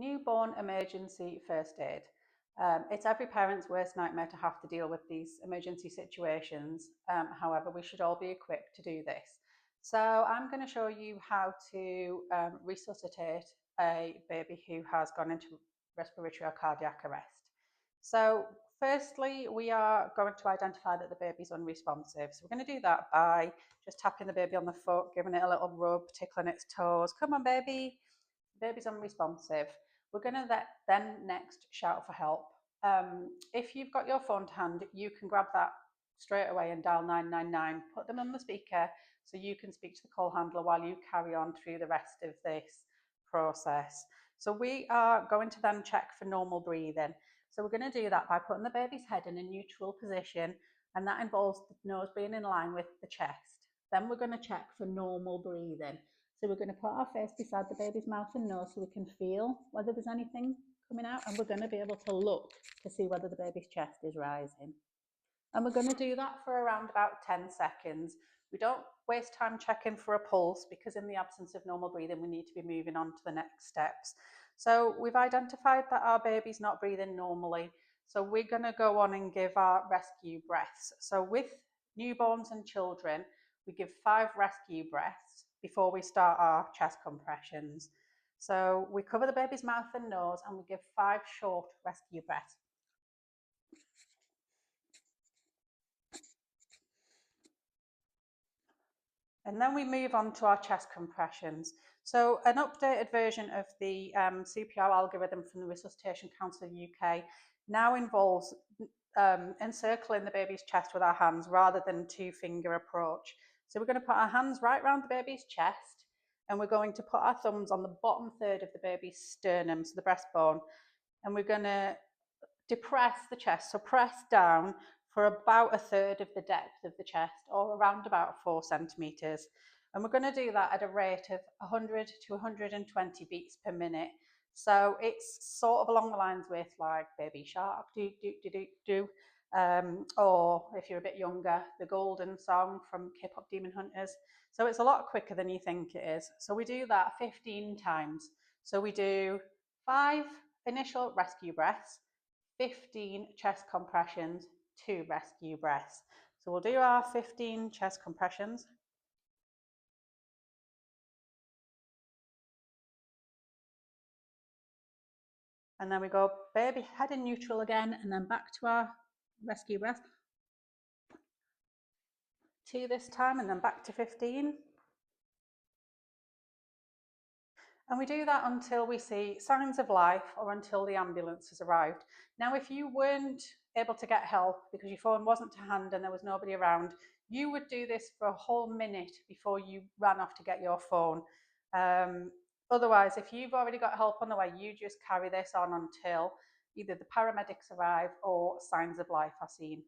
Newborn emergency first aid. It's every parent's worst nightmare to have to deal with these emergency situations. However, we should all be equipped to do this. So I'm going to show you how to resuscitate a baby who has gone into respiratory or cardiac arrest. So firstly, we are going to identify that the baby's unresponsive. So we're going to do that by just tapping the baby on the foot, giving it a little rub, tickling its toes. Come on, baby. The baby's unresponsive. We're going to then next shout for help. If you've got your phone to hand, you can grab that straight away and dial 999. Put them on the speaker so you can speak to the call handler while you carry on through the rest of this process. So we are going to then check for normal breathing. So we're going to do that by putting the baby's head in a neutral position, and that involves the nose being in line with the chest. Then we're going to check for normal breathing. So we're going to put our face beside the baby's mouth and nose so we can feel whether there's anything coming out, and we're going to be able to look to see whether the baby's chest is rising. And we're going to do that for around about 10 seconds. We don't waste time checking for a pulse because in the absence of normal breathing, we need to be moving on to the next steps. So we've identified that our baby's not breathing normally. So we're going to go on and give our rescue breaths. So with newborns and children, we give 5 rescue breaths before we start our chest compressions. So we cover the baby's mouth and nose and we give 5 short rescue breaths. And then we move on to our chest compressions. So an updated version of the CPR algorithm from the Resuscitation Council UK now involves encircling the baby's chest with our hands rather than 2-finger approach. So we're going to put our hands right around the baby's chest, and we're going to put our thumbs on the bottom third of the baby's sternum, so the breastbone, and we're going to depress the chest, so press down for about 1/3 of the depth of the chest, or around about 4 centimetres. And we're going to do that at a rate of 100 to 120 beats per minute. So it's sort of along the lines with like Baby Shark, do, do, do, do, do. Or if you're a bit younger, the Golden Song from K-pop Demon Hunters. So it's a lot quicker than you think it is. So we do that 15 times. So we do 5 initial rescue breaths, 15 chest compressions, 2 rescue breaths. So we'll do our 15 chest compressions. And then we go baby head in neutral again, and then back to our rescue breath. 2 this time, and then back to 15. And we do that until we see signs of life or until the ambulance has arrived. Now, if you weren't able to get help because your phone wasn't to hand and there was nobody around, you would do this for a whole minute before you ran off to get your phone. Otherwise, if you've already got help on the way, you just carry this on until either the paramedics arrive or signs of life are seen.